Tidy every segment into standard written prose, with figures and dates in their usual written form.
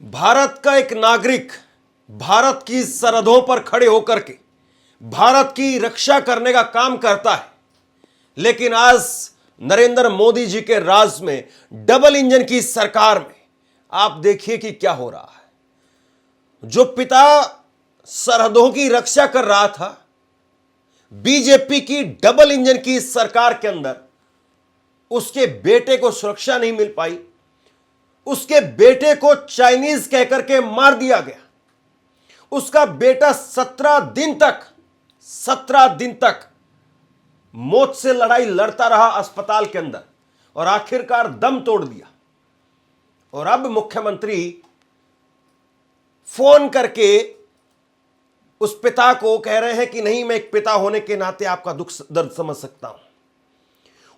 भारत का एक नागरिक भारत की सरहदों पर खड़े होकर के भारत की रक्षा करने का काम करता है, लेकिन आज नरेंद्र मोदी जी के राज में डबल इंजन की सरकार में आप देखिए कि क्या हो रहा है। जो पिता सरहदों की रक्षा कर रहा था, बीजेपी की डबल इंजन की सरकार के अंदर उसके बेटे को सुरक्षा नहीं मिल पाई, उसके बेटे को चाइनीज कहकर के मार दिया गया। उसका बेटा 17 दिन तक मौत से लड़ाई लड़ता रहा अस्पताल के अंदर और आखिरकार दम तोड़ दिया। और अब मुख्यमंत्री फोन करके उस पिता को कह रहे हैं कि नहीं, मैं एक पिता होने के नाते आपका दुख दर्द समझ सकता हूं।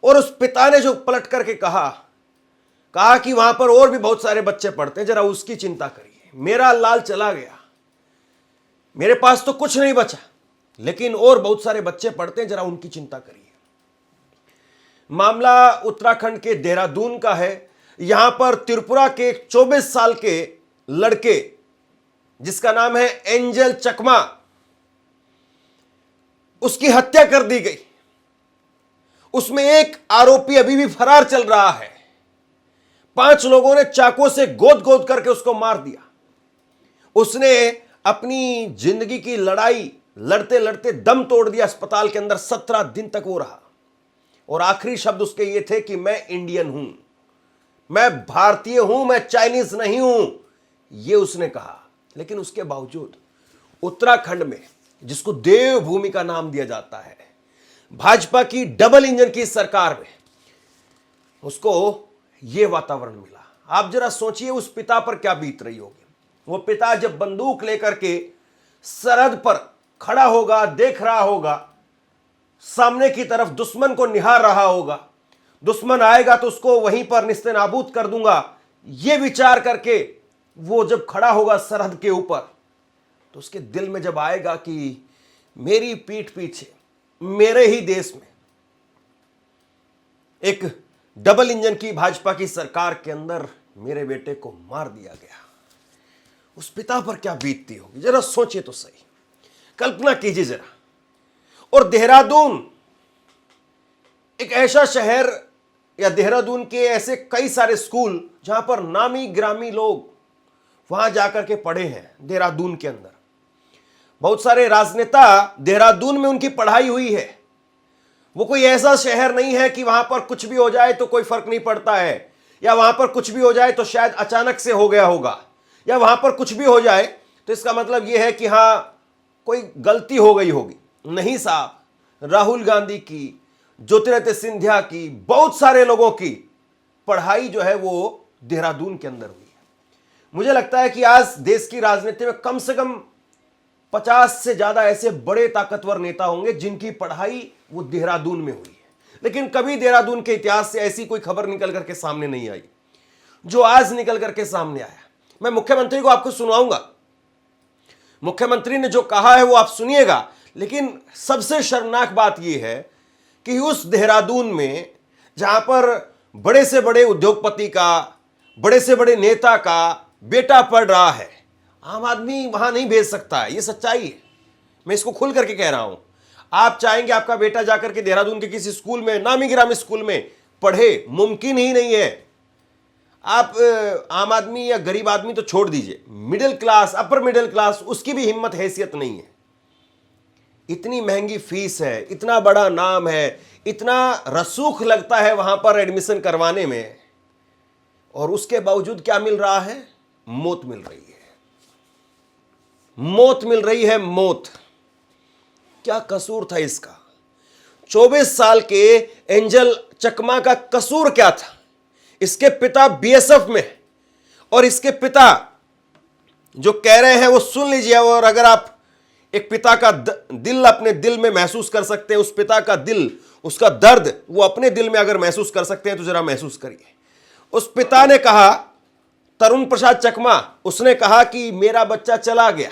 और उस पिता ने जो पलट करके कहा कि वहां पर और भी बहुत सारे बच्चे पढ़ते हैं, जरा उसकी चिंता करिए। मेरा लाल चला गया, मेरे पास तो कुछ नहीं बचा, लेकिन और बहुत सारे बच्चे पढ़ते हैं, जरा उनकी चिंता करिए। मामला उत्तराखंड के देहरादून का है। यहां पर त्रिपुरा के एक 24 साल के लड़के जिसका नाम है एंजल चकमा, उसकी हत्या कर दी गई। उसमें एक आरोपी अभी भी फरार चल रहा है। 5 लोगों ने चाकू से गोद गोद करके उसको मार दिया। उसने अपनी जिंदगी की लड़ाई लड़ते लड़ते दम तोड़ दिया अस्पताल के अंदर। 17 दिन तक वो रहा और आखिरी शब्द उसके ये थे कि मैं इंडियन हूं, मैं भारतीय हूं, मैं चाइनीज नहीं हूं, ये उसने कहा। लेकिन उसके बावजूद उत्तराखंड में, जिसको देवभूमि का नाम दिया जाता है, भाजपा की डबल इंजन की सरकार में उसको यह वातावरण मिला। आप जरा सोचिए उस पिता पर क्या बीत रही होगी। वो पिता जब बंदूक लेकर के सरहद पर खड़ा होगा, देख रहा होगा, सामने की तरफ दुश्मन को निहार रहा होगा, दुश्मन आएगा तो उसको वहीं पर निस्तेनाबूद कर दूंगा, यह विचार करके वो जब खड़ा होगा सरहद के ऊपर, तो उसके दिल में जब आएगा कि मेरी पीठ पीछे मेरे ही देश में एक डबल इंजन की भाजपा की सरकार के अंदर मेरे बेटे को मार दिया गया, उस पिता पर क्या बीतती होगी। जरा सोचिए तो सही, कल्पना कीजिए जरा। और देहरादून एक ऐसा शहर, या देहरादून के ऐसे कई सारे स्कूल जहां पर नामी ग्रामी लोग वहां जाकर के पढ़े हैं। देहरादून के अंदर बहुत सारे राजनेता, देहरादून में उनकी पढ़ाई हुई है। वो कोई ऐसा शहर नहीं है कि वहां पर कुछ भी हो जाए तो कोई फर्क नहीं पड़ता है, या वहां पर कुछ भी हो जाए तो शायद अचानक से हो गया होगा, या वहां पर कुछ भी हो जाए तो इसका मतलब यह है कि हां कोई गलती हो गई होगी। नहीं साहब, राहुल गांधी की, ज्योतिरादित्य सिंधिया की, बहुत सारे लोगों की पढ़ाई जो है वो देहरादून के अंदर हुई है। मुझे लगता है कि आज देश की राजनीति में कम से कम 50 से ज्यादा ऐसे बड़े ताकतवर नेता होंगे जिनकी पढ़ाई वो देहरादून में हुई है। लेकिन कभी देहरादून के इतिहास से ऐसी कोई खबर निकल करके सामने नहीं आई जो आज निकल करके सामने आया। मैं मुख्यमंत्री को आपको सुनाऊंगा, मुख्यमंत्री ने जो कहा है वो आप सुनिएगा। लेकिन सबसे शर्मनाक बात यह है कि उस देहरादून में जहां पर बड़े से बड़े उद्योगपति का, बड़े से बड़े नेता का बेटा पढ़ रहा है, आम आदमी वहां नहीं भेज सकता है। ये सच्चाई है, मैं इसको खुल करके कह रहा हूं। आप चाहेंगे आपका बेटा जाकर के देहरादून के किसी स्कूल में, नामी गिरामी स्कूल में पढ़े, मुमकिन ही नहीं है। आप आम आदमी या गरीब आदमी तो छोड़ दीजिए, middle class, upper middle class, उसकी भी हिम्मत हैसियत नहीं है। इतनी महंगी फीस है, इतना बड़ा नाम है, इतना रसूख लगता है वहां पर एडमिशन करवाने में, और उसके बावजूद क्या मिल रहा है? मौत मिल रही है, मौत मिल रही है, मौत। क्या कसूर था इसका? 24 साल के एंजल चकमा का कसूर क्या था? इसके पिता बीएसएफ में, और इसके पिता जो कह रहे हैं वो सुन लीजिए। और अगर आप एक पिता का दिल अपने दिल में महसूस कर सकते हैं, उस पिता का दिल, उसका दर्द वो अपने दिल में अगर महसूस कर सकते हैं तो जरा महसूस करिए। उस पिता ने कहा, तरुण प्रसाद चकमा, उसने कहा कि मेरा बच्चा चला गया,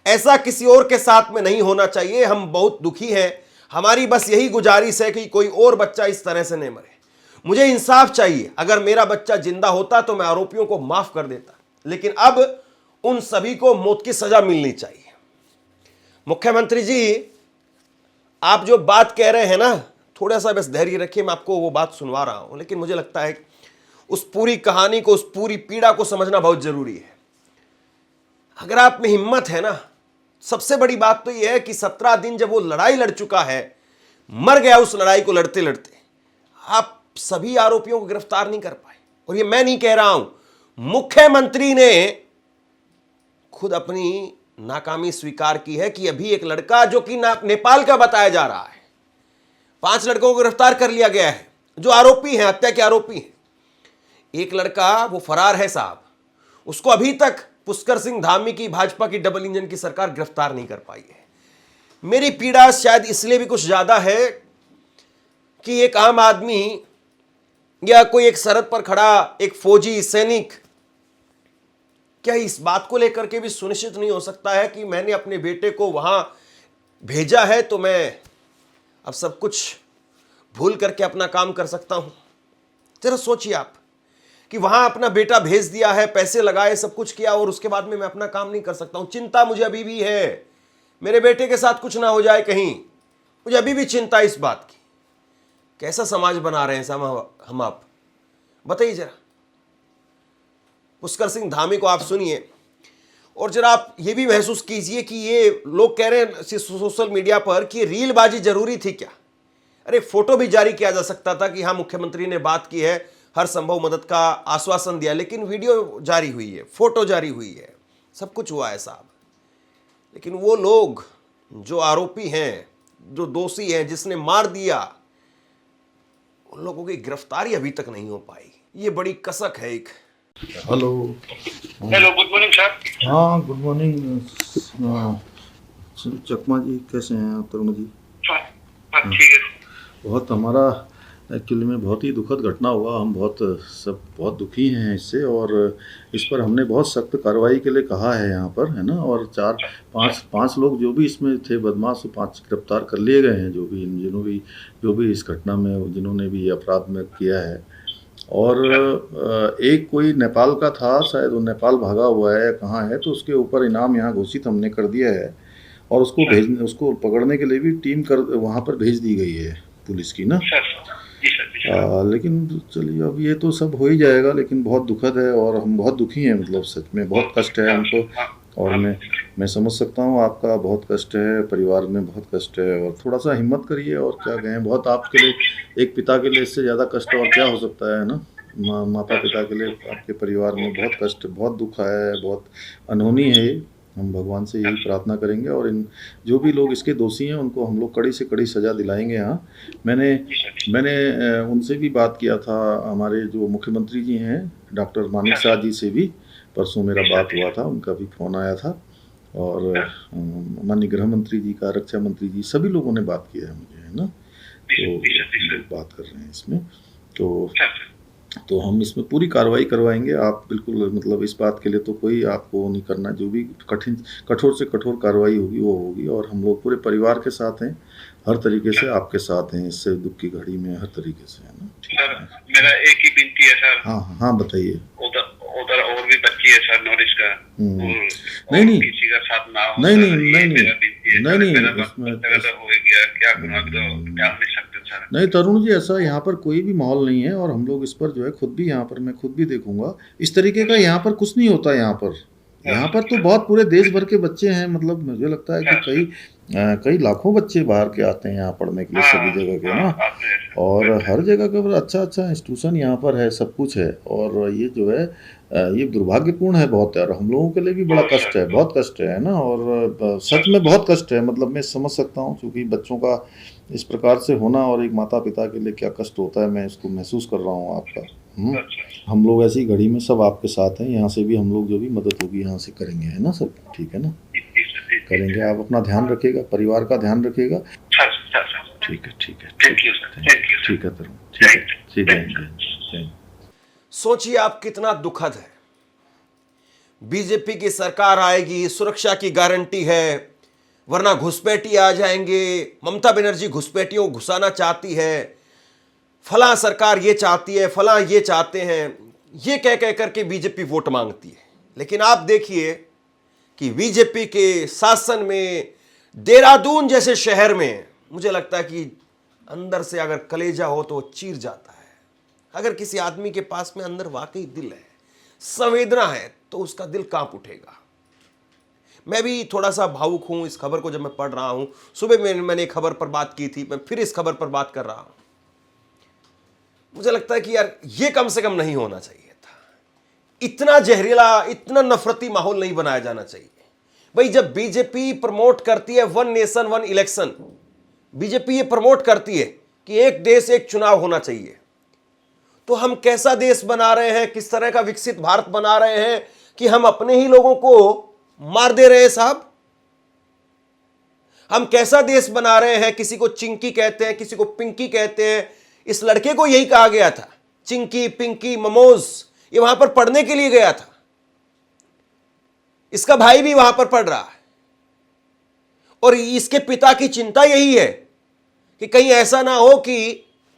ऐसा किसी और के साथ में नहीं होना चाहिए, हम बहुत दुखी हैं, हमारी बस यही गुजारिश है कि कोई और बच्चा इस तरह से नहीं मरे, मुझे इंसाफ चाहिए। अगर मेरा बच्चा जिंदा होता तो मैं आरोपियों को माफ कर देता, लेकिन अब उन सभी को मौत की सजा मिलनी चाहिए। मुख्यमंत्री जी, आप जो बात कह रहे हैं ना, थोड़ा सा बस धैर्य रखिए, मैं आपको वो बात सुनवा रहा हूं, लेकिन मुझे लगता है उस पूरी कहानी को, उस पूरी पीड़ा को समझना बहुत जरूरी है। अगर आप में हिम्मत है ना, सबसे बड़ी बात तो यह है कि 17 दिन जब वो लड़ाई लड़ चुका है, मर गया उस लड़ाई को लड़ते लड़ते, आप सभी आरोपियों को गिरफ्तार नहीं कर पाए। और ये मैं नहीं कह रहा हूं, मुख्यमंत्री ने खुद अपनी नाकामी स्वीकार की है कि अभी एक लड़का जो कि नेपाल का बताया जा रहा है, 5 लड़कों को गिरफ्तार कर लिया गया है जो आरोपी हैं, हत्या के आरोपी हैं। एक लड़का वो फरार है साहब, उसको अभी तक पुष्कर सिंह धामी की भाजपा की डबल इंजन की सरकार गिरफ्तार नहीं कर पाई है। मेरी पीड़ा शायद इसलिए भी कुछ ज्यादा है कि एक आम आदमी या कोई एक सरहद पर खड़ा एक फौजी सैनिक क्या इस बात को लेकर के भी सुनिश्चित नहीं हो सकता है कि मैंने अपने बेटे को वहां भेजा है तो मैं अब सब कुछ भूल करके अपना काम कर सकता हूं? जरा सोचिए आप कि वहां अपना बेटा भेज दिया है, पैसे लगाए, सब कुछ किया, और उसके बाद में मैं अपना काम नहीं कर सकता हूं। चिंता मुझे अभी भी है, मेरे बेटे के साथ कुछ ना हो जाए कहीं, मुझे अभी भी चिंता इस बात की। कैसा समाज बना रहे हैं साहब हम आप, बताइए जरा। पुष्कर सिंह धामी को आप सुनिए और जरा आप ये भी महसूस कीजिए कि ये लोग कह रहे हैं सोशल मीडिया पर कि रीलबाजी जरूरी थी क्या? अरे फोटो भी जारी किया जा सकता था कि हाँ मुख्यमंत्री ने बात की है, हर संभव मदद का आश्वासन दिया, लेकिन वीडियो जारी हुई है, फोटो जारी हुई है, सब कुछ हुआ है साहब। लेकिन वो लोग जो आरोपी हैं, जो दोषी हैं, जिसने मार दिया, उन लोगों की गिरफ्तारी अभी तक नहीं हो पाई। ये बड़ी कसक है एक। Hello good morning sir. हाँ गुड मॉर्निंग चकमा जी, कैसे हैं आप? तरुण जी ठीक है। बहुत हमारा एक्चुअली में बहुत ही दुखद घटना हुआ, हम बहुत दुखी हैं इससे, और इस पर हमने बहुत सख्त कार्रवाई के लिए कहा है यहाँ पर, है ना। और 4-5 लोग जो भी इसमें थे बदमाश, 5 गिरफ्तार कर लिए गए हैं, जो भी इस घटना में जिन्होंने भी अपराध में किया है। और एक कोई नेपाल का था, शायद वो नेपाल भागा हुआ है, कहाँ है, तो उसके ऊपर इनाम यहाँ घोषित हमने कर दिया है, और उसको पकड़ने के लिए भी टीम वहाँ पर भेज दी गई है पुलिस की ना। लेकिन चलिए अब ये तो सब हो ही जाएगा, लेकिन बहुत दुखद है और हम बहुत दुखी हैं, मतलब सच में बहुत कष्ट है हमको। और मैं समझ सकता हूँ आपका बहुत कष्ट है, परिवार में बहुत कष्ट है, और थोड़ा सा हिम्मत करिए। और क्या कहें, बहुत आपके लिए, एक पिता के लिए इससे ज़्यादा कष्ट और क्या हो सकता है ना। माता पिता के लिए आपके परिवार में बहुत कष्ट, बहुत दुख है, बहुत अनहोनी है। हम भगवान से यही प्रार्थना करेंगे, और इन जो भी लोग इसके दोषी हैं उनको हम लोग कड़ी से कड़ी सज़ा दिलाएंगे। यहाँ मैंने उनसे भी बात किया था, हमारे जो मुख्यमंत्री जी हैं डॉक्टर मानिक शाह जी से भी परसों मेरा बात हुआ था, उनका भी फ़ोन आया था, और माननीय गृह मंत्री जी का, रक्षा मंत्री जी, सभी लोगों ने बात किया है मुझे, है ना। तो हम लोग बात कर रहे हैं इसमें, तो हम इसमें पूरी कार्रवाई करवाएंगे। आप बिल्कुल, मतलब इस बात के लिए तो कोई आपको नहीं करना, जो भी कठोर से कठोर कार्रवाई होगी वो होगी, और हम लोग पूरे परिवार के साथ हैं, हर तरीके से आपके साथ हैं इससे दुख की घड़ी में, हर तरीके से, है ना। सर मेरा एक ही विनती है सर। हाँ बताइए। उधर और भी बच्ची है सर नॉलेज का, नहीं किसी का साथ ना हो। नहीं नहीं तरुण जी, ऐसा यहाँ पर कोई भी माहौल नहीं है, और हम लोग इस पर जो है खुद भी, यहाँ पर मैं खुद भी देखूंगा, इस तरीके का यहाँ पर कुछ नहीं होता। यहाँ पर तो बहुत पूरे देश भर के बच्चे हैं, मतलब मुझे लगता है कि कई लाखों बच्चे बाहर के आते हैं यहाँ पढ़ने के लिए, सभी जगह के ना, और हर जगह का अच्छा इंस्टीट्यूशन यहाँ पर है, सब कुछ है। और ये जो है ये दुर्भाग्यपूर्ण है बहुत यार, हम लोगों के लिए भी बड़ा कष्ट है, बहुत कष्ट है ना। और सच में बहुत कष्ट है, मतलब मैं समझ सकता हूँ, क्योंकि बच्चों का इस प्रकार से होना और एक माता पिता के लिए क्या कष्ट होता है, मैं इसको महसूस कर रहा हूँ आपका। हम लोग ऐसी घड़ी में सब आपके साथ हैं, यहाँ से भी हम लोग जो भी मदद होगी यहाँ से करेंगे, है ना सब, ठीक है ना, करेंगे। आप अपना ध्यान रखिएगा, परिवार का ध्यान रखिएगा। ठीक है ठीक है तरुण, ठीक है। सोचिए आप, कितना दुखद है। बीजेपी की सरकार आएगी, सुरक्षा की गारंटी है, वरना घुसपैठी आ जाएंगे, ममता बनर्जी घुसपैठियों को घुसाना चाहती है, फलां सरकार ये चाहती है, फलां ये चाहते हैं, ये कह करके बीजेपी वोट मांगती है। लेकिन आप देखिए कि बीजेपी के शासन में देहरादून जैसे शहर में मुझे लगता है कि अंदर से अगर कलेजा हो तो वो चीर जाता है। अगर किसी आदमी के पास में अंदर वाकई दिल है, संवेदना है, तो उसका दिल कांप उठेगा। मैं भी थोड़ा सा भावुक हूं इस खबर को जब मैं पढ़ रहा हूं। सुबह मैंने खबर पर बात की थी, मैं फिर इस खबर पर बात कर रहा हूं। मुझे लगता है कि यार ये कम से कम नहीं होना चाहिए था। इतना जहरीला, इतना नफरती माहौल नहीं बनाया जाना चाहिए। भाई जब बीजेपी प्रमोट करती है 1 नेशन 1 इलेक्शन, बीजेपी ये प्रमोट करती है कि एक देश एक चुनाव होना चाहिए, तो हम कैसा देश बना रहे हैं, किस तरह का विकसित भारत बना रहे हैं कि हम अपने ही लोगों को मार दे रहे हैं साहब। हम कैसा देश बना रहे हैं, किसी को चिंकी कहते हैं, किसी को पिंकी कहते हैं। इस लड़के को यही कहा गया था, चिंकी पिंकी ममोज। ये वहां पर पढ़ने के लिए गया था, इसका भाई भी वहां पर पढ़ रहा है, और इसके पिता की चिंता यही है कि कहीं ऐसा ना हो कि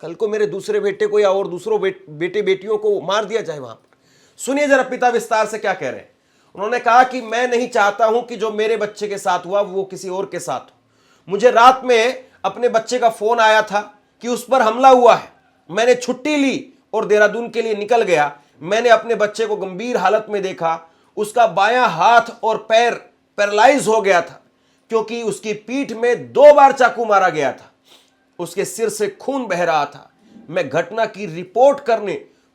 कल को मेरे दूसरे बेटे को या और दूसरों बेटे बेटियों को मार दिया जाए वहां पर। सुनिए जरा पिता विस्तार से क्या कह रहे हैं। उन्होंने कहा कि मैं नहीं चाहता हूं कि जो मेरे बच्चे के साथ हुआ वो किसी और के साथ हो। मुझे रात में अपने बच्चे का फोन आया था कि उस पर हमला हुआ है। मैंने छुट्टी ली और देहरादून के लिए निकल गया। मैंने अपने बच्चे को गंभीर हालत में देखा। उसका बायां हाथ और पैर पैरालाइज हो गया था क्योंकि उसकी पीठ में 2 बार चाकू मारा गया था। उसके सिर से खून बह रहा था। मैं घटना की रिपोर्ट करने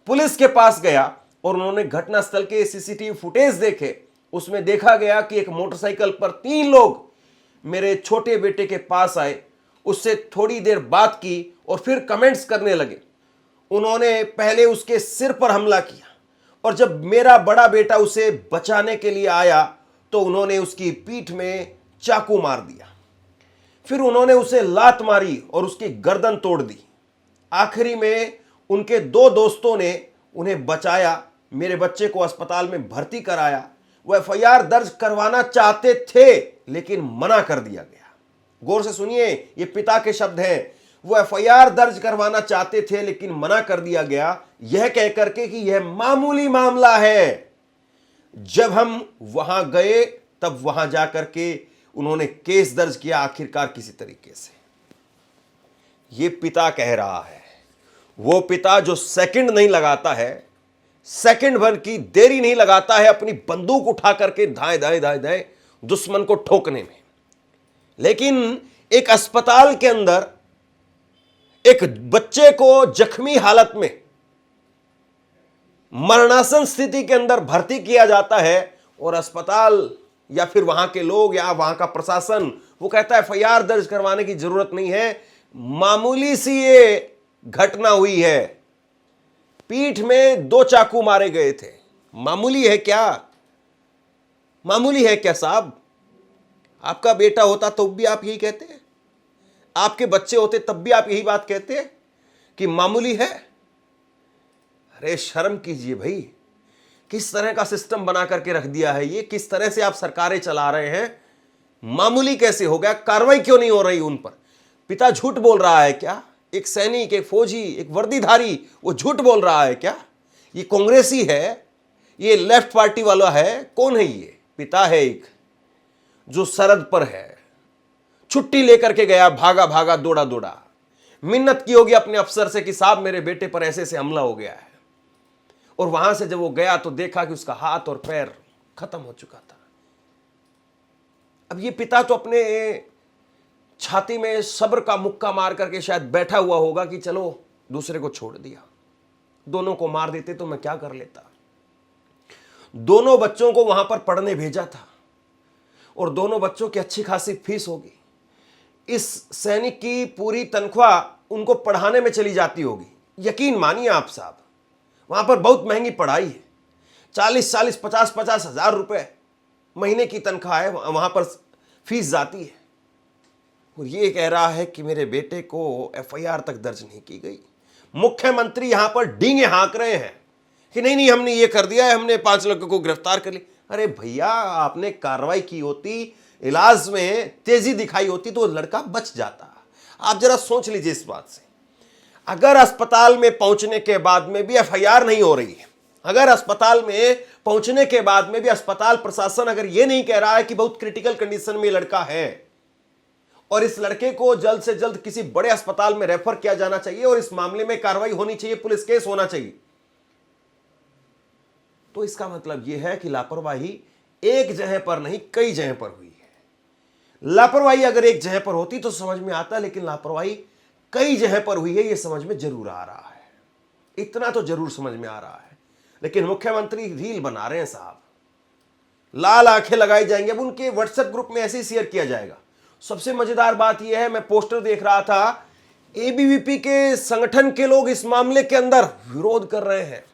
पुलिस के पास गया और उन्होंने घटनास्थल के सीसीटीवी फुटेज देखे। उसमें देखा गया कि एक मोटरसाइकिल पर 3 लोग मेरे छोटे बेटे के पास आए, उससे थोड़ी देर बात की और फिर कमेंट्स करने लगे। उन्होंने पहले उसके सिर पर हमला किया और जब मेरा बड़ा बेटा उसे बचाने के लिए आया तो उन्होंने उसकी पीठ में चाकू मार दिया। फिर उन्होंने उसे लात मारी और उसकी गर्दन तोड़ दी। आखिरी में उनके 2 दोस्तों ने उन्हें बचाया, मेरे बच्चे को अस्पताल में भर्ती कराया। वो एफआईआर दर्ज करवाना चाहते थे लेकिन मना कर दिया गया। गौर से सुनिए, ये पिता के शब्द हैं। वो एफआईआर दर्ज करवाना चाहते थे लेकिन मना कर दिया गया, यह कह करके कि यह मामूली मामला है। जब हम वहां गए तब वहां जाकर के उन्होंने केस दर्ज किया आखिरकार किसी तरीके से। यह पिता कह रहा है, वो पिता जो सेकंड नहीं लगाता है, सेकंड भर की देरी नहीं लगाता है अपनी बंदूक उठा करके दाएं दाएं दाएं दाएं दुश्मन को ठोकने में। लेकिन एक अस्पताल के अंदर एक बच्चे को जख्मी हालत में मरणासन स्थिति के अंदर भर्ती किया जाता है और अस्पताल या फिर वहां के लोग या वहां का प्रशासन वो कहता है एफआईआर दर्ज करवाने की जरूरत नहीं है, मामूली सी ये घटना हुई है। पीठ में 2 चाकू मारे गए थे। मामूली है क्या? मामूली है क्या साहब? आपका बेटा होता तब भी आप यही कहते हैं? आपके बच्चे होते तब भी आप यही बात कहते हैं कि मामूली है? अरे शर्म कीजिए भाई, किस तरह का सिस्टम बना करके रख दिया है ये, किस तरह से आप सरकारें चला रहे हैं। मामूली कैसे हो गया? कार्रवाई क्यों नहीं हो रही उन पर? पिता झूठ बोल रहा है क्या? एक सैनिक, एक फौजी, एक वर्दीधारी वो झूठ बोल रहा है क्या? ये कांग्रेसी है? ये लेफ्ट पार्टी वाला है? कौन है ये? पिता है एक जो सरहद पर है, छुट्टी लेकर के गया, भागा भागा दौड़ा दौड़ा, मिन्नत की होगी अपने अफसर से कि साहब मेरे बेटे पर ऐसे से हमला हो गया है। और वहां से जब वो गया तो देखा कि उसका हाथ और पैर खत्म हो चुका था। अब ये पिता तो अपने छाती में सब्र का मुक्का मार करके शायद बैठा हुआ होगा कि चलो दूसरे को छोड़ दिया, दोनों को मार देते तो मैं क्या कर लेता। दोनों बच्चों को वहां पर पढ़ने भेजा था और दोनों बच्चों की अच्छी खासी फीस होगी। इस सैनिक की पूरी तनख्वाह उनको पढ़ाने में चली जाती होगी। यकीन मानिए आप साहब, वहां पर बहुत महंगी पढ़ाई है। 40-40, 50-50 हजार रुपए महीने की तनख्वाह है, वहां पर फीस जाती है। और ये कह रहा है कि मेरे बेटे को एफआईआर तक दर्ज नहीं की गई। मुख्यमंत्री यहां पर डींगे हाँक रहे हैं कि नहीं नहीं हमने ये कर दिया है, हमने 5 लोगों को गिरफ्तार कर लिया। अरे भैया, आपने कार्रवाई की होती, इलाज में तेजी दिखाई होती तो लड़का बच जाता। आप जरा सोच लीजिए इस बात से। अगर अस्पताल में पहुंचने के बाद में भी एफआईआर नहीं हो रही है, अगर अस्पताल में पहुंचने के बाद में भी अस्पताल प्रशासन अगर यह नहीं कह रहा है कि बहुत क्रिटिकल कंडीशन में लड़का है और इस लड़के को जल्द से जल्द किसी बड़े अस्पताल में रेफर किया जाना चाहिए और इस मामले में कार्रवाई होनी चाहिए, पुलिस केस होना चाहिए, तो इसका मतलब यह है कि लापरवाही एक जगह पर नहीं कई जगह पर हुई है। लापरवाही अगर एक जगह पर होती तो समझ में आता, लेकिन लापरवाही कई जगह पर हुई है, यह समझ में जरूर आ रहा है, इतना तो जरूर समझ में आ रहा है। लेकिन मुख्यमंत्री रील बना रहे हैं साहब, लाल आंखें लगाई जाएंगी। अब उनके व्हाट्सएप ग्रुप में ऐसे ही शेयर किया जाएगा। सबसे मजेदार बात यह है, मैं पोस्टर देख रहा था, एबीवीपी के संगठन के लोग इस मामले के अंदर विरोध कर रहे हैं,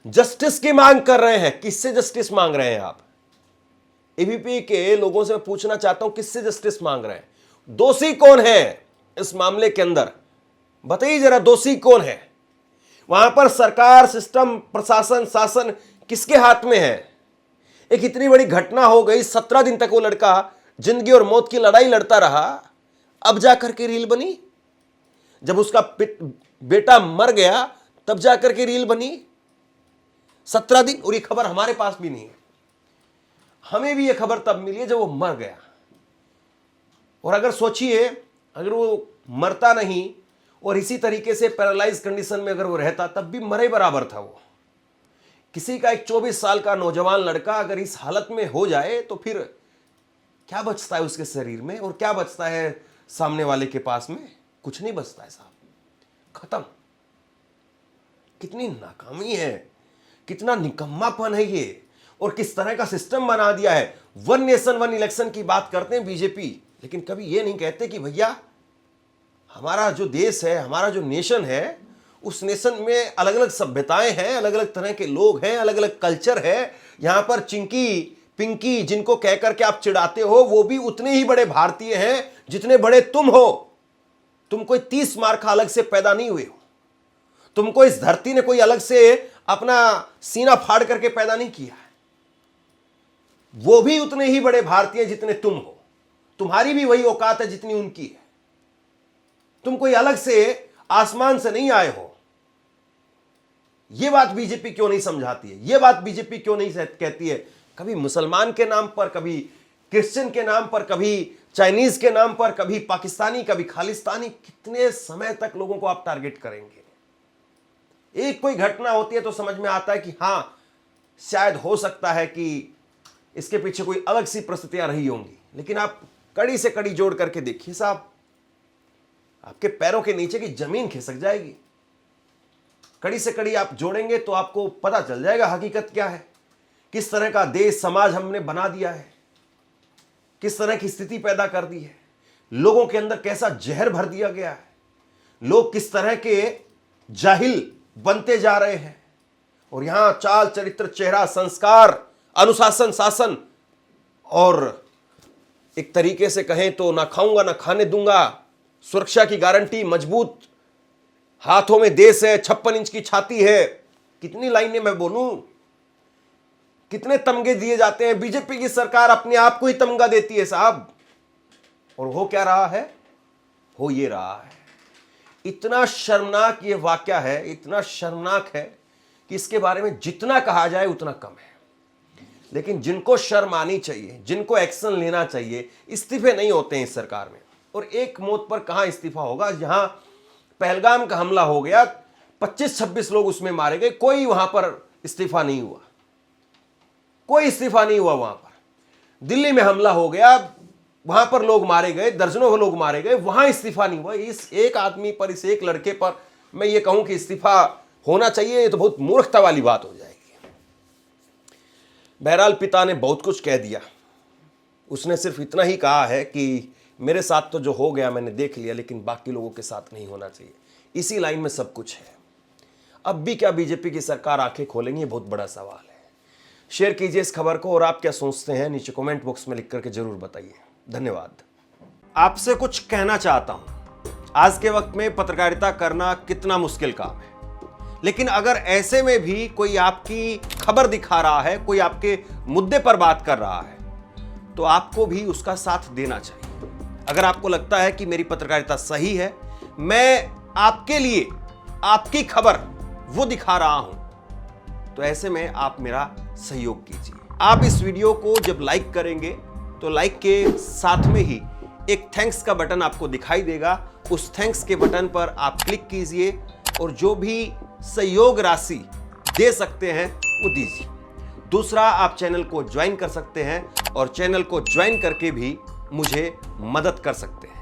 जस्टिस की मांग कर रहे हैं। किससे जस्टिस मांग रहे हैं आप? एबीवीपी के लोगों से मैं पूछना चाहता हूं, किससे जस्टिस मांग रहे हैं? दोषी कौन है इस मामले के अंदर? बताइए जरा, दोषी कौन है? वहां पर सरकार, सिस्टम, प्रशासन, शासन किसके हाथ में है? एक इतनी बड़ी घटना हो गई, 17 दिन तक वो लड़का जिंदगी और मौत की लड़ाई लड़ता रहा, अब जाकर के रील बनी। जब उसका बेटा मर गया तब जाकर के रील बनी। 17 दिन, और ये खबर हमारे पास भी नहीं है, हमें भी ये खबर तब मिली है जब वो मर गया। और अगर सोचिए, अगर वो मरता नहीं और इसी तरीके से पैरालाइज कंडीशन में अगर वो रहता, तब भी मरे बराबर था वो। किसी का एक 24 साल का नौजवान लड़का अगर इस हालत में हो जाए तो फिर क्या बचता है उसके शरीर में, और क्या बचता है सामने वाले के पास में? कुछ नहीं बचता है साहब, खत्म। कितनी नाकामी है, कितना निकम्मापन है ये, और किस तरह का सिस्टम बना दिया है। वन नेशन वन इलेक्शन की बात करते हैं बीजेपी, लेकिन कभी ये नहीं कहते कि भैया हमारा जो देश है, हमारा जो नेशन है, उस नेशन में अलग अलग सभ्यताएं हैं, अलग अलग तरह के लोग हैं, अलग अलग कल्चर है। यहां पर चिंकी पिंकी जिनको कह करके आप चिढ़ाते हो, वो भी उतने ही बड़े भारतीय हैं जितने बड़े तुम हो। तुम कोई 30 मार्का अलग से पैदा नहीं हुए हो, तुमको इस धरती ने कोई अलग से अपना सीना फाड़ करके पैदा नहीं किया है। वो भी उतने ही बड़े भारतीय जितने तुम हो, तुम्हारी भी वही औकात है जितनी उनकी है। तुम कोई अलग से आसमान से नहीं आए हो। यह बात बीजेपी क्यों नहीं समझाती है? यह बात बीजेपी क्यों नहीं कहती है? कभी मुसलमान के नाम पर, कभी क्रिश्चियन के नाम पर, कभी चाइनीज के नाम पर, कभी पाकिस्तानी, कभी खालिस्तानी। कितने समय तक लोगों को आप टारगेट करेंगे? एक कोई घटना होती है तो समझ में आता है कि हां, शायद हो सकता है कि इसके पीछे कोई अलग सी परिस्थितियां रही होंगी, लेकिन आप कड़ी से कड़ी जोड़ करके देखिए साहब, आपके पैरों के नीचे की जमीन खिसक जाएगी। कड़ी से कड़ी आप जोड़ेंगे तो आपको पता चल जाएगा हकीकत क्या है, किस तरह का देश समाज हमने बना दिया है, किस तरह की स्थिति पैदा कर दी है, लोगों के अंदर कैसा जहर भर दिया गया है, लोग किस तरह के जाहिल बनते जा रहे हैं। और यहां चाल चरित्र, चेहरा, संस्कार, अनुशासन, शासन, और एक तरीके से कहें तो ना खाऊंगा ना खाने दूंगा, सुरक्षा की गारंटी, मजबूत हाथों में देश है, 56 इंच की छाती है। कितनी लाइनें मैं बोलूं, कितने तमगे दिए जाते हैं। बीजेपी की सरकार अपने आप को ही तमगा देती है साहब। और हो क्या रहा है? हो ये रहा है। इतना शर्मनाक ये वाकया है, इतना शर्मनाक है कि इसके बारे में जितना कहा जाए उतना कम है। लेकिन जिनको शर्म आनी चाहिए, जिनको एक्शन लेना चाहिए, इस्तीफे नहीं होते हैं इस सरकार में। और एक मौत पर कहां इस्तीफा होगा? जहां पहलगाम का हमला हो गया, 25-26 लोग उसमें मारे गए, कोई वहां पर इस्तीफा नहीं हुआ, कोई इस्तीफा नहीं हुआ। वहां पर दिल्ली में हमला हो गया, वहां पर लोग मारे गए, दर्जनों लोग मारे गए, वहां इस्तीफा नहीं हुआ। इस एक आदमी पर, इस एक लड़के पर मैं ये कहूं कि इस्तीफा होना चाहिए, ये तो बहुत मूर्खता वाली बात हो जाएगी। बहरहाल पिता ने बहुत कुछ कह दिया। उसने सिर्फ इतना ही कहा है कि मेरे साथ तो जो हो गया मैंने देख लिया, लेकिन बाकी लोगों के साथ नहीं होना चाहिए। इसी लाइन में सब कुछ है। अब भी क्या बीजेपी की सरकार आंखें खोलेंगी? बहुत बड़ा सवाल है। शेयर कीजिए इस खबर को, और आप क्या सोचते हैं नीचे कमेंट बॉक्स में लिख करके जरूर बताइए। धन्यवाद। आपसे कुछ कहना चाहता हूं। आज के वक्त में पत्रकारिता करना कितना मुश्किल काम है, लेकिन अगर ऐसे में भी कोई आपकी खबर दिखा रहा है, कोई आपके मुद्दे पर बात कर रहा है, तो आपको भी उसका साथ देना चाहिए। अगर आपको लगता है कि मेरी पत्रकारिता सही है, मैं आपके लिए आपकी खबर वो दिखा रहा हूं, तो ऐसे में आप मेरा सहयोग कीजिए। आप इस वीडियो को जब लाइक करेंगे तो लाइक के साथ में ही एक थैंक्स का बटन आपको दिखाई देगा। उस थैंक्स के बटन पर आप क्लिक कीजिए और जो भी सहयोग राशि दे सकते हैं वो दीजिए। दूसरा, आप चैनल को ज्वाइन कर सकते हैं और चैनल को ज्वाइन करके भी मुझे मदद कर सकते हैं।